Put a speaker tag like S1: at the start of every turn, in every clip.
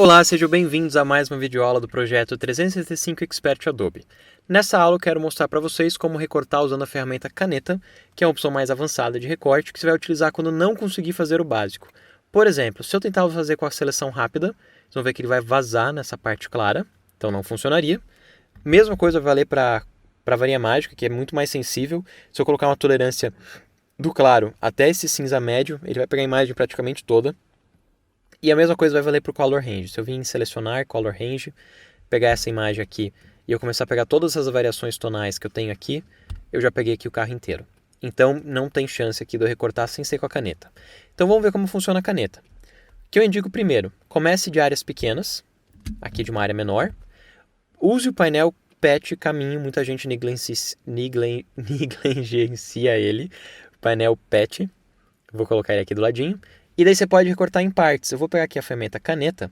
S1: Olá, sejam bem-vindos a mais uma videoaula do projeto 365 Expert Adobe. Nessa aula eu quero mostrar para vocês como recortar usando a ferramenta Caneta, que é uma opção mais avançada de recorte que você vai utilizar quando não conseguir fazer o básico. Por exemplo, se eu tentar fazer com a seleção rápida, vocês vão ver que ele vai vazar nessa parte clara, então não funcionaria. Mesma coisa vai valer para a varinha mágica, que é muito mais sensível. Se eu colocar uma tolerância do claro até esse cinza médio, ele vai pegar a imagem praticamente toda. E a mesma coisa vai valer para o Color Range. Se eu vim em selecionar Color Range, pegar essa imagem aqui e eu começar a pegar todas as variações tonais que eu tenho aqui, eu já peguei aqui o carro inteiro. Então não tem chance aqui de eu recortar sem ser com a caneta. Então vamos ver como funciona a caneta. O que eu indico primeiro, comece de áreas pequenas, aqui de uma área menor. Use o painel Patch Caminho, muita gente negligencia ele. O painel Patch, vou colocar ele aqui do ladinho. E daí você pode recortar em partes. Eu vou pegar aqui a ferramenta Caneta,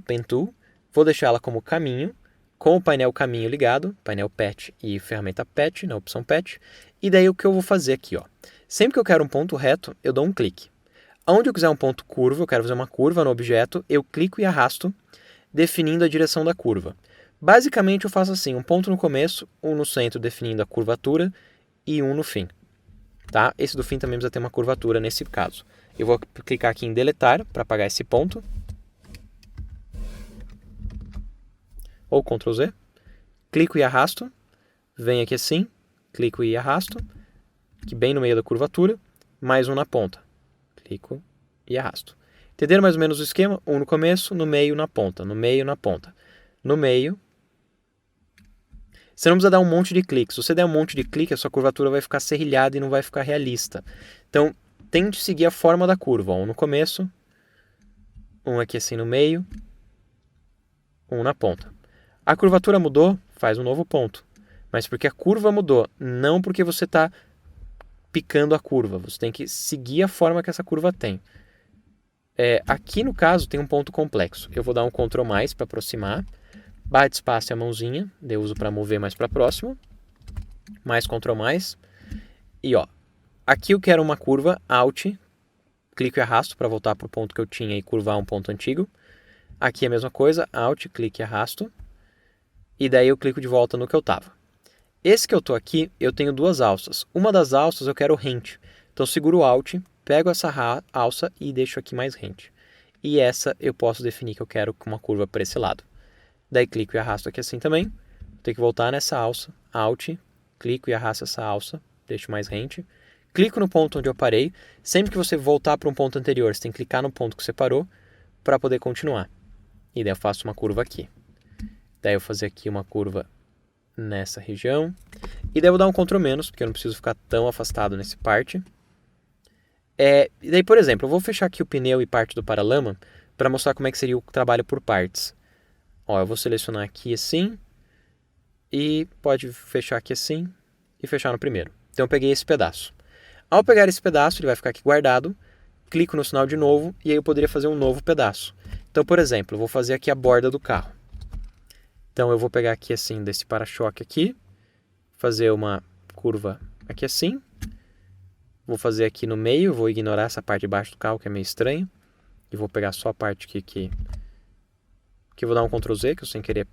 S1: Pen Tool, vou deixar ela como caminho, com o painel caminho ligado, painel Patch e ferramenta Patch, na opção Patch. E daí o que eu vou fazer aqui, ó. Sempre que eu quero um ponto reto, eu dou um clique. Onde eu quiser um ponto curvo, eu quero fazer uma curva no objeto, eu clico e arrasto, definindo a direção da curva. Basicamente eu faço assim, um ponto no começo, um no centro definindo a curvatura e um no fim. Tá? Esse do fim também precisa ter uma curvatura nesse caso. Eu vou clicar aqui em deletar para apagar esse ponto. Ou Ctrl Z. Clico e arrasto. Venho aqui assim. Clico e arrasto. Aqui bem no meio da curvatura. Mais um na ponta. Clico e arrasto. Entenderam mais ou menos o esquema? Um no começo, no meio, na ponta. No meio, na ponta. No meio. Você não precisa dar um monte de cliques. Se você der um monte de clique, a sua curvatura vai ficar serrilhada e não vai ficar realista. Então, tente seguir a forma da curva. Um no começo, um aqui assim no meio, um na ponta. A curvatura mudou, faz um novo ponto. Mas porque a curva mudou, não porque você está picando a curva. Você tem que seguir a forma que essa curva tem. Aqui no caso tem um ponto complexo. Eu vou dar um Ctrl+, para aproximar. Barra de espaço e a mãozinha, eu uso para mover mais para próximo. Mais Ctrl+. E ó, aqui eu quero uma curva, Alt, clico e arrasto para voltar para o ponto que eu tinha e curvar um ponto antigo. Aqui é a mesma coisa, Alt, clique e arrasto. E daí eu clico de volta no que eu estava. Esse que eu estou aqui, eu tenho duas alças. Uma das alças eu quero rente. Então seguro o Alt, pego essa alça e deixo aqui mais rente. E essa eu posso definir que eu quero com uma curva para esse lado. Daí clico e arrasto aqui assim também. Tenho que voltar nessa alça, Alt, clico e arrasto essa alça, deixo mais rente. Clico no ponto onde eu parei. Sempre que você voltar para um ponto anterior, você tem que clicar no ponto que você parou para poder continuar. E daí eu faço uma curva aqui. Daí eu vou fazer aqui uma curva nessa região. E daí eu vou dar um Ctrl-, porque eu não preciso ficar tão afastado nessa parte. E daí, por exemplo, eu vou fechar aqui o pneu e parte do paralama para mostrar como é que seria o trabalho por partes. Ó, eu vou selecionar aqui assim. E pode fechar aqui assim e fechar no primeiro. Então eu peguei esse pedaço. Ao pegar esse pedaço, ele vai ficar aqui guardado. Clico no sinal de novo e aí eu poderia fazer um novo pedaço. Então, por exemplo, eu vou fazer aqui a borda do carro. Então eu vou pegar aqui assim, desse para-choque aqui. Fazer uma curva aqui assim. Vou fazer aqui no meio, vou ignorar essa parte de baixo do carro que é meio estranho. E vou pegar só a parte aqui que eu vou dar um Ctrl Z, que eu sem querer,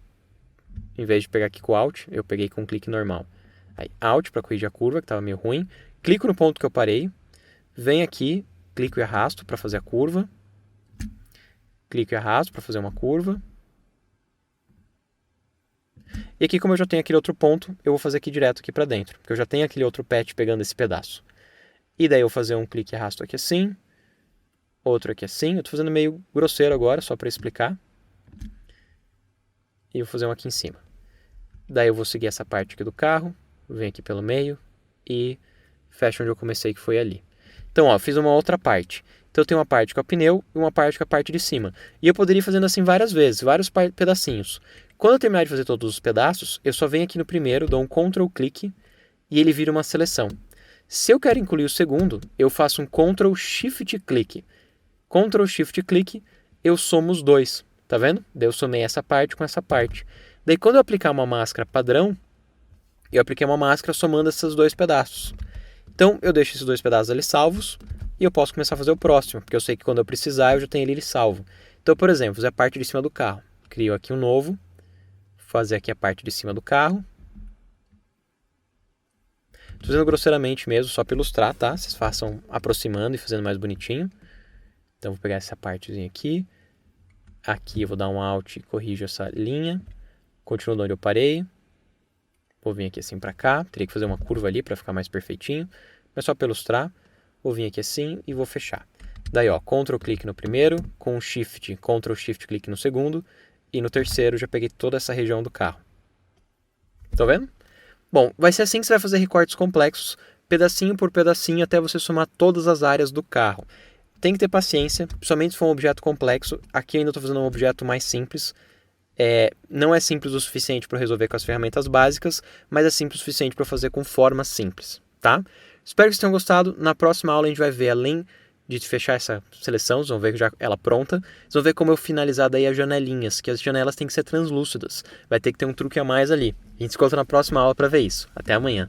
S1: em vez de pegar aqui com o Alt, eu peguei com um clique normal. Aí, Alt para corrigir a curva, que estava meio ruim. Clico no ponto que eu parei. Venho aqui, clico e arrasto para fazer a curva. Clico e arrasto para fazer uma curva. E aqui, como eu já tenho aquele outro ponto, eu vou fazer aqui direto aqui para dentro. Porque eu já tenho aquele outro patch pegando esse pedaço. E daí eu vou fazer um clique e arrasto aqui assim. Outro aqui assim. Eu estou fazendo meio grosseiro agora, só para explicar. E vou fazer um aqui em cima. Daí eu vou seguir essa parte aqui do carro. Venho aqui pelo meio. E fecho onde eu comecei, que foi ali. Então, ó, fiz uma outra parte. Então eu tenho uma parte com o pneu e uma parte com a parte de cima. E eu poderia ir fazendo assim várias vezes, vários pedacinhos. Quando eu terminar de fazer todos os pedaços, eu só venho aqui no primeiro, dou um Ctrl clique e ele vira uma seleção. Se eu quero incluir o segundo, eu faço um Ctrl Shift clique. Ctrl Shift clique, eu somo os dois. Tá vendo? Daí eu somei essa parte com essa parte. Daí quando eu aplicar uma máscara padrão, eu apliquei uma máscara somando esses dois pedaços. Então eu deixo esses dois pedaços ali salvos e eu posso começar a fazer o próximo, porque eu sei que quando eu precisar eu já tenho ele salvo. Então, por exemplo, fazer a parte de cima do carro. Crio aqui um novo, fazer aqui a parte de cima do carro. Estou fazendo grosseiramente mesmo, só para ilustrar, tá? Vocês façam aproximando e fazendo mais bonitinho. Então, vou pegar essa partezinha aqui. Aqui eu vou dar um Alt e corrijo essa linha. Continuo de onde eu parei. Vou vir aqui assim para cá. Teria que fazer uma curva ali para ficar mais perfeitinho. Mas só para ilustrar. Vou vir aqui assim e vou fechar. Daí, ó, Ctrl clique no primeiro, com Shift, Ctrl Shift clique no segundo. E no terceiro já peguei toda essa região do carro. Tá vendo? Bom, vai ser assim que você vai fazer recortes complexos, pedacinho por pedacinho, até você somar todas as áreas do carro. Tem que ter paciência, principalmente se for um objeto complexo. Aqui eu ainda estou fazendo um objeto mais simples. Não é simples o suficiente para resolver com as ferramentas básicas, mas é simples o suficiente para fazer com formas simples, tá? Espero que vocês tenham gostado. Na próxima aula a gente vai ver, além de fechar essa seleção, vocês vão ver já ela pronta, vocês vão ver como eu finalizar daí as janelinhas, que as janelas têm que ser translúcidas. Vai ter que ter um truque a mais ali. A gente se encontra na próxima aula para ver isso. Até amanhã.